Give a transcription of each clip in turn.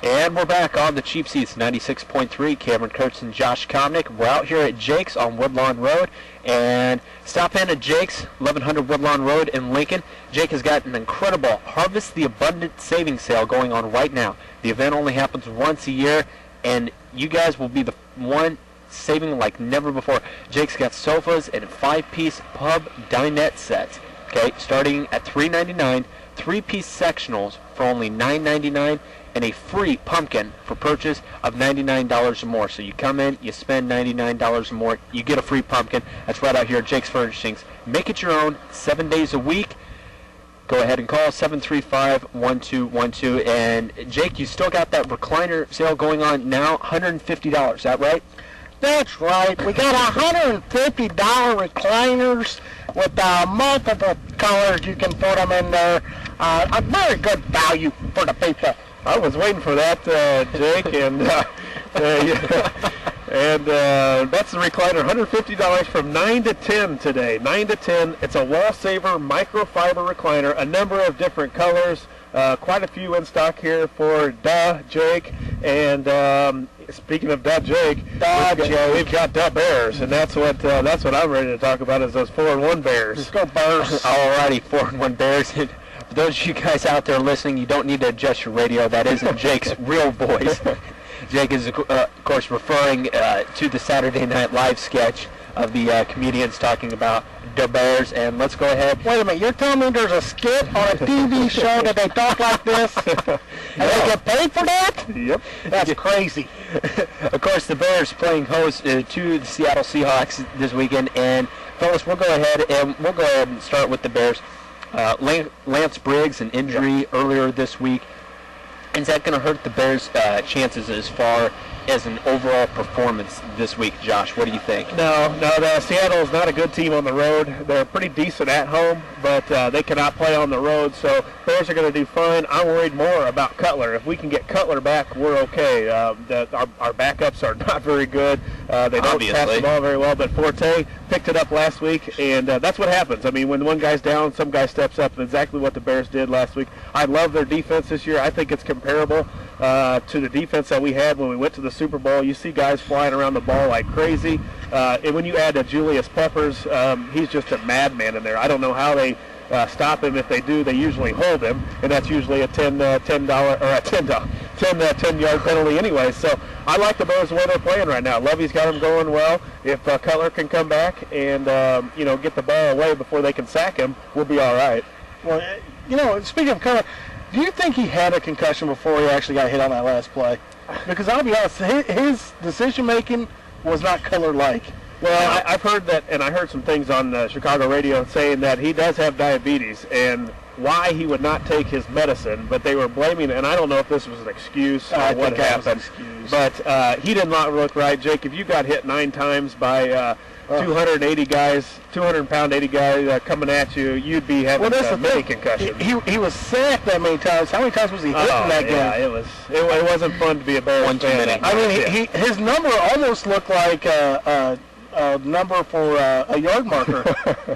And we're back on the Cheap Seats 96.3. Cameron Kurtz and Josh Komnick. We're out here at Jake's on Woodlawn Road. And stop in at Jake's, 1100 Woodlawn Road in Lincoln. Jake has got an incredible Harvest the Abundant savings sale going on right now. The event only happens once a year, and you guys will be the one saving like never before. Jake's got sofas and 5-piece pub dinette sets, okay, starting at $3.99, 3-piece sectionals for only $9.99, and a free pumpkin for purchase of $99 or more. So you come in, you spend $99 or more, you get a free pumpkin. That's right out here at Jake's Furnishings. Make it your own 7 days a week. Go ahead and call 735-1212. And Jake, you still got that recliner sale going on now, $150. Is that right? That's right. We got $150 recliners with multiple colors. You can put them in there. A very good value for the people. I was waiting for that, Jake, and that's the recliner, $150 from 9 to 10 today. 9 to 10. It's a wall saver microfiber recliner, a number of different colors, quite a few in stock here for Jake. And speaking of Jake, we've got Bears, and that's what I'm ready to talk about is those 4-1 Bears. Let's go Bears. Alrighty, 4-1 Bears. For those of you guys out there listening, you don't need to adjust your radio. That isn't Jake's real voice. Jake is, of course, referring to the Saturday Night Live sketch of the comedians talking about the Bears. And let's go ahead. Wait a minute. You're telling me there's a skit on a TV show that they talk like this? And they get paid for that? Yep. That's crazy. Of course, the Bears playing host to the Seattle Seahawks this weekend. And, fellas, we'll go ahead and start with the Bears. Lance Briggs, an injury earlier this week. Is that going to hurt the Bears' chances as far as an overall performance this week, Josh? What do you think? No, Seattle's not a good team on the road. They're pretty decent at home, but they cannot play on the road, so Bears are going to do fine. I'm worried more about Cutler. If we can get Cutler back, we're okay. Our backups are not very good. They don't pass the ball very well, but Forte picked it up last week, and that's what happens. I mean, when one guy's down, some guy steps up, and exactly what the Bears did last week. I love their defense this year. I think it's comparable to the defense that we had when we went to the Super Bowl. You see guys flying around the ball like crazy. And when you add Julius Peppers, he's just a madman in there. I don't know how they stop him. If they do, they usually hold him, and that's usually a $10 yard penalty anyway. So I like the Bears the way they're playing right now. Lovey's got them going well. If Cutler can come back and get the ball away before they can sack him, we'll be all right. Well, speaking of Cutler, do you think he had a concussion before he actually got hit on that last play? Because I'll be honest, his decision-making was not Cutler-like. Well, I've heard that, and I heard some things on Chicago radio saying that he does have diabetes, and why he would not take his medicine, but they were blaming, and I don't know if this was an excuse or what happened, but he did not look right. Jake, if you got hit 9 times by 200-pound 80 guy coming at you, you'd be having many concussions. He was sacked that many times. How many times was he hit in that game? Yeah, it wasn't fun to be a Bears fan. I mean, his number almost looked like a number for a yard marker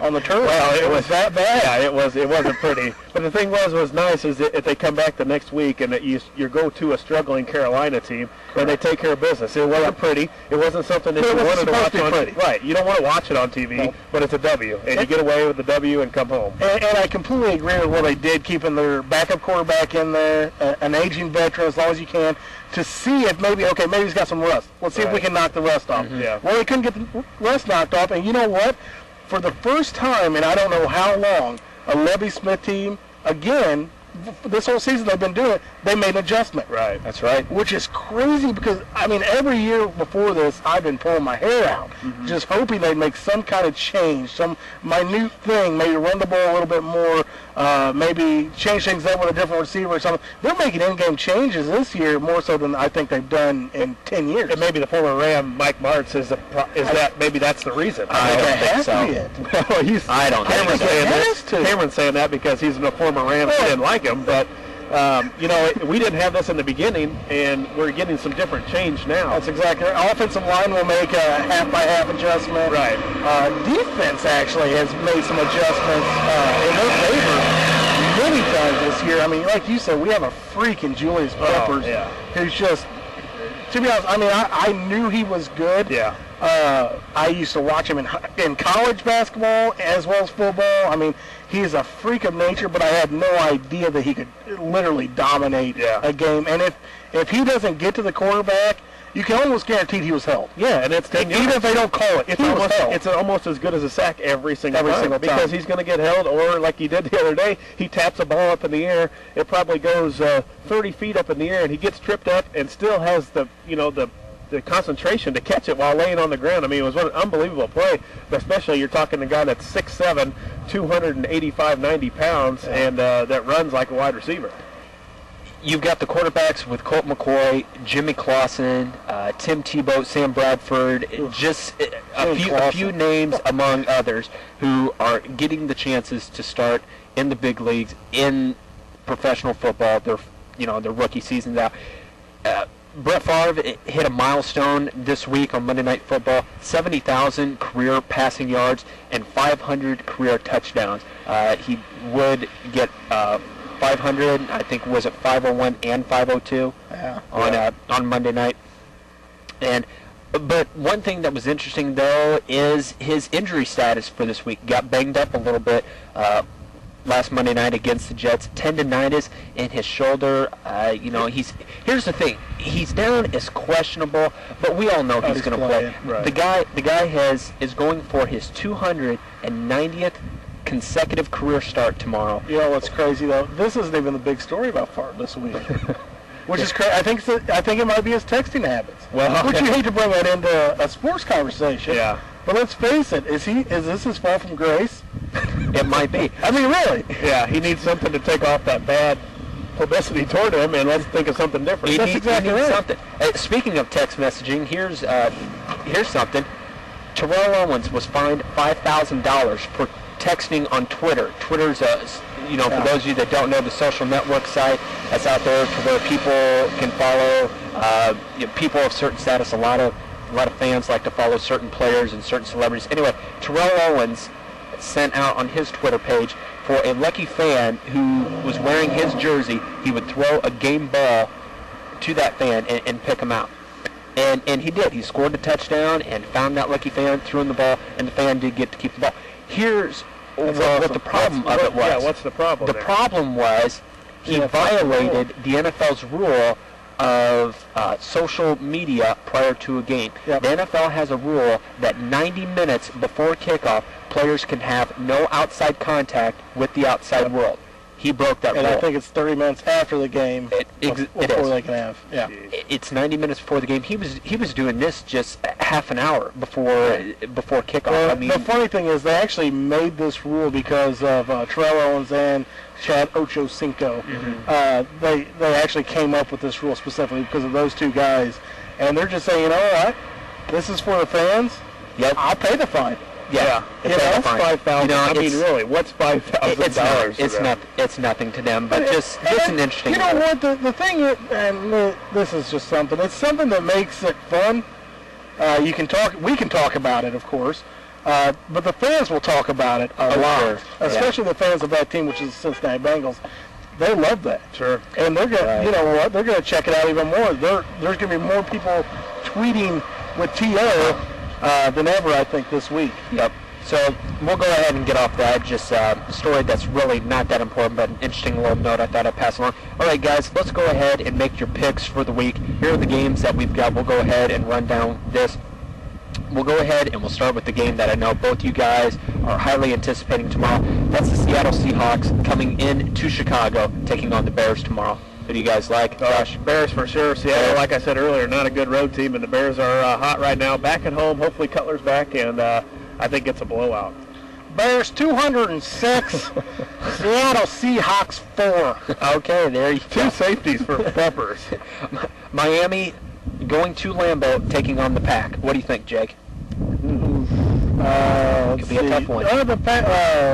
on the turf. Well, it was that bad. Yeah, it wasn't pretty. But the thing was nice is that if they come back the next week and that you go to a struggling Carolina team and they take care of business. It wasn't pretty. It wasn't something that you wanted to watch on TV. Right. You don't want to watch it on TV, but it's a W, and you get away with the W and come home. And I completely agree with what they did, keeping their backup quarterback in there, an aging veteran as long as you can, to see if maybe he's got some rust. Let's see if we can knock the rust off. Mm-hmm. Yeah. Well, they couldn't get the rust knocked off, and you know what? For the first time, and I don't know how long, a Levy Smith team, again, this whole season they've been doing it, they made an adjustment. Right. That's right. Which is crazy because, I mean, every year before this, I've been pulling my hair out, just hoping they'd make some kind of change, some minute thing, maybe run the ball a little bit more, maybe change things up with a different receiver or something. They're making in-game changes this year more so than I think they've done in 10 years. And maybe the former Ram, Mike Martz, maybe that's the reason. I don't think so. I don't think so. Cameron's saying that because he's a former Ram and didn't like him, but we didn't have this in the beginning, and we're getting some different change now. That's exactly right. Offensive line will make a half-by-half adjustment. Right. Defense actually has made some adjustments in their favor many times this year, I mean, like you said, we have a freak in Julius Peppers who's just, to be honest, I mean, I knew he was good. Yeah. I used to watch him in college basketball as well as football. I mean, he's a freak of nature, but I had no idea that he could literally dominate a game. And if he doesn't get to the quarterback, you can almost guarantee he was held. Yeah, and it's even if they don't call it, it's almost as good as a sack every single time because he's going to get held, or like he did the other day, he taps a ball up in the air. It probably goes 30 feet up in the air, and he gets tripped up and still has the concentration to catch it while laying on the ground. I mean, it was an unbelievable play, but especially you're talking a guy that's 6'7", 285, 90 pounds, and that runs like a wide receiver. You've got the quarterbacks with Colt McCoy, Jimmy Clausen, Tim Tebow, Sam Bradford, just a few names among others who are getting the chances to start in the big leagues in professional football. Their rookie season's out. Brett Favre hit a milestone this week on Monday Night Football, 70,000 career passing yards and 500 career touchdowns. He would get 500, I think, was it 501 and 502 on Monday night. But one thing that was interesting, though, is his injury status for this week. Got banged up a little bit last Monday night against the Jets. Tendinitis in his shoulder. Here's the thing. He's down as questionable, but we all know he's going to play. Right. The guy is going for his 290th consecutive career start tomorrow. You know what's crazy though? This isn't even the big story about Favre this week, which is crazy. I think it might be his texting habits. Well, which you hate to bring that into a sports conversation. Yeah. But let's face it. Is this his fall from grace? It might be. I mean, really. Yeah. He needs something to take off that bad publicity toward him, and let's think of something different. He That's needs exactly right. something. Speaking of text messaging, here's something. Terrell Owens was fined $5,000 for texting on Twitter. Twitter's for those of you that don't know, the social network site that's out there to where people can follow people of certain status. A lot of fans like to follow certain players and certain celebrities. Anyway, Terrell Owens sent out on his Twitter page for a lucky fan who was wearing his jersey, he would throw a game ball to that fan and pick him out. And he did. He scored the touchdown and found that lucky fan, threw in the ball, and the fan did get to keep the ball. Here's what the problem of it was. Yeah, what's the problem? The problem was he violated the NFL's rule of social media prior to a game. Yep. The NFL has a rule that 90 minutes before kickoff, players can have no outside contact with the outside world. He broke that rule. And I think it's 30 minutes after the game before they can have. Yeah. It's 90 minutes before the game. He was doing this just half an hour before kickoff. Well, I mean, the funny thing is they actually made this rule because of Terrell Owens and Chad Ochocinco. Mm-hmm. They actually came up with this rule specifically because of those two guys, and they're just saying, you know what, this is for the fans. Yep. I'll pay the fine. Yeah, it's $5,000. I mean, really, what's $5,000? It's nothing to them, but just an interesting. You know what? The thing is, and this is just something. It's something that makes it fun. We can talk about it, of course, but the fans will talk about it a lot, sure. Especially the fans of that team, which is the Cincinnati Bengals. They love that. Sure. And they're gonna, you know what? They're gonna check it out even more. There's gonna be more people tweeting with TO than ever, I think, this week. Yep. So we'll go ahead and get off that. Just a story that's really not that important, but an interesting little note I thought I'd pass along. All right, guys, let's go ahead and make your picks for the week. Here are the games that we've got. We'll go ahead and run down this. We'll go ahead and we'll start with the game that I know both you guys are highly anticipating tomorrow. That's the Seattle Seahawks coming in to Chicago, taking on the Bears tomorrow. Who do you guys like, Josh? Bears for sure. Seattle, like I said earlier, not a good road team, and the Bears are hot right now. Back at home, hopefully Cutler's back, and I think it's a blowout. Bears 206, Seattle Seahawks 4. Okay, there you go. Two safeties for Peppers. Miami going to Lambeau, taking on the Pack. What do you think, Jake? Could be a tough one.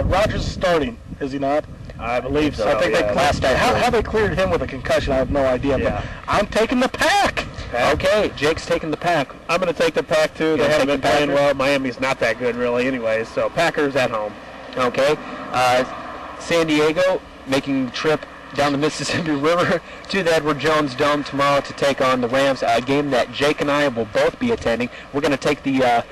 Rodgers is starting, is he not? I believe so. I think how they cleared him with a concussion, I have no idea. Yeah. But I'm taking the Pack. Okay, Jake's taking the Pack. I'm going to take the Pack, too. They haven't been playing well. Miami's not that good, really, anyways. So Packers at home. Okay. San Diego making the trip down the Mississippi River to the Edward Jones Dome tomorrow to take on the Rams, a game that Jake and I will both be attending. We're going to take the,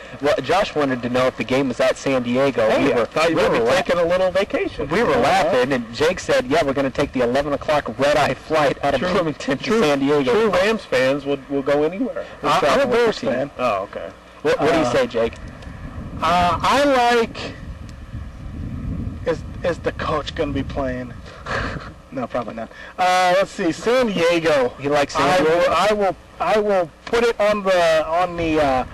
Josh wanted to know if the game was at San Diego. Hey, I thought you were taking a little vacation. We were laughing, and Jake said, yeah, we're going to take the 11 o'clock red-eye flight out of Bloomington to San Diego. True Rams fans will go anywhere. I'm a Bears fan. Oh, okay. What do you say, Jake? I like... Is the coach going to be playing? No, probably not. Let's see, San Diego. He likes San Diego. I will put it on the.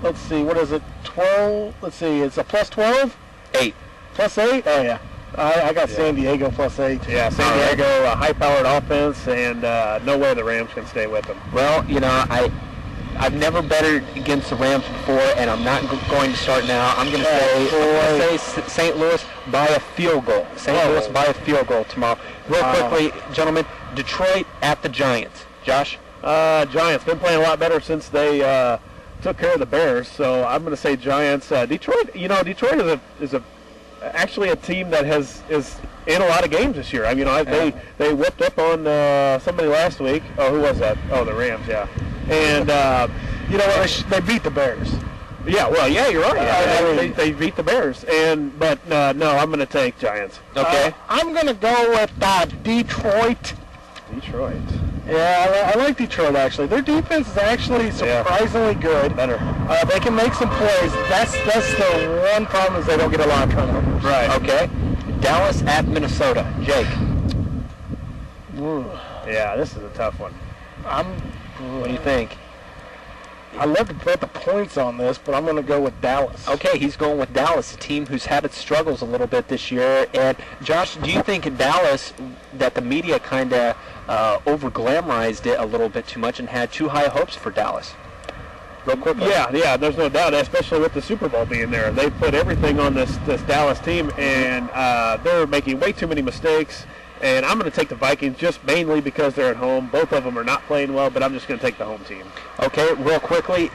Let's see, what is it? 12. Let's see, it's a plus 12. 8. Plus 8. Oh yeah. I got San Diego plus 8. Yeah, San Diego, a high-powered offense, and no way the Rams can stay with them. Well, I've never betted against the Rams before, and I'm not going to start now. I'm going to say St. Louis by a field goal. St. Louis by a field goal tomorrow. Real quickly, gentlemen, Detroit at the Giants. Josh? Giants been playing a lot better since they took care of the Bears, so I'm going to say Giants. Detroit, Detroit is actually a team that is in a lot of games this year. I mean, they whipped up on somebody last week. Oh, who was that? Oh, the Rams, yeah. And you know what? They beat the Bears. Yeah, well, yeah, you're right. They beat the Bears, but no, I'm going to take Giants. Okay. I'm going to go with Detroit. Detroit. Yeah, I like Detroit actually. Their defense is actually surprisingly good. Better. They can make some plays. That's the one problem is they don't get a lot of turnovers. Right. Okay. Dallas at Minnesota. Jake. Ooh. Yeah, this is a tough one. What do you think? I'd love to put the points on this, but I'm going to go with Dallas. Okay, he's going with Dallas, a team who's had its struggles a little bit this year. And Josh, do you think in Dallas that the media kind of over-glamorized it a little bit too much and had too high hopes for Dallas? Real quickly. Yeah, there's no doubt, especially with the Super Bowl being there. They put everything on this Dallas team, and they're making way too many mistakes. And I'm going to take the Vikings just mainly because they're at home. Both of them are not playing well, but I'm just going to take the home team. Okay, real quickly,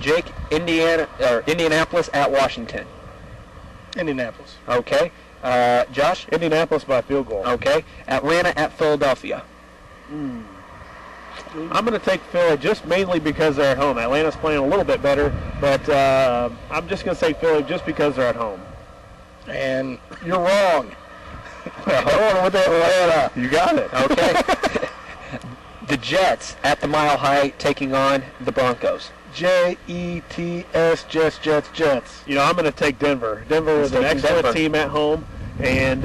Jake, Indianapolis at Washington. Indianapolis. Okay. Josh? Indianapolis by a field goal. Okay. Atlanta at Philadelphia. I'm going to take Philly just mainly because they're at home. Atlanta's playing a little bit better, but I'm just going to say Philly just because they're at home. And you're wrong. Going with Atlanta. You got it. Okay. The Jets at the Mile High taking on the Broncos. Jets, Jets. I'm going to take Denver. Denver is an excellent team at home, and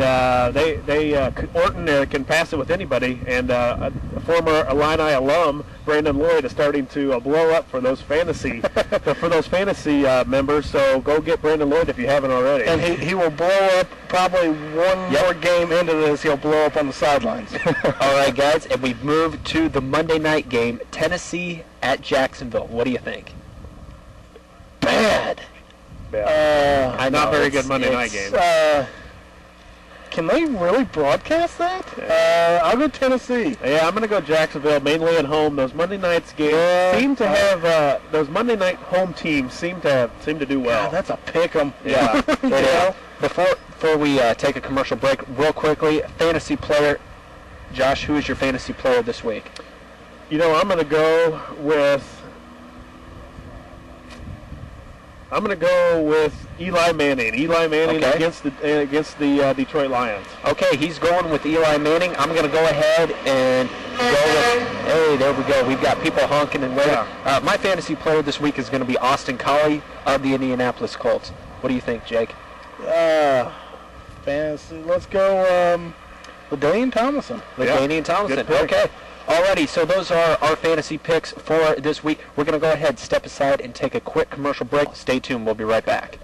Orton can pass it with anybody. And a former Illini alum, Brandon Lloyd, is starting to blow up for those fantasy members. So go get Brandon Lloyd if you haven't already. And he will blow up probably one more game into this. He'll blow up on the sidelines. All right, guys, and we've moved to the Monday night game, Tennessee at Jacksonville. What do you think? Bad. Not very good Monday night game. Can they really broadcast that? I'll go Tennessee. Yeah, I'm going to go Jacksonville, mainly at home. Those Monday nights games seem to have those Monday night home teams seem to do well. God, that's a pick 'em. Yeah. Before we take a commercial break, real quickly, fantasy player. Josh, who is your fantasy player this week? I'm going to go with Eli Manning. Eli Manning against the Detroit Lions. Okay, he's going with Eli Manning. I'm going to go ahead and go with. Hey, there we go. We've got people honking and waving. Yeah. My fantasy player this week is going to be Austin Collie of the Indianapolis Colts. What do you think, Jake? Fantasy. Let's go. LaDainian Tomlinson. LaDainian Tomlinson. Okay. Alrighty, so those are our fantasy picks for this week. We're going to go ahead, step aside, and take a quick commercial break. Stay tuned. We'll be right back.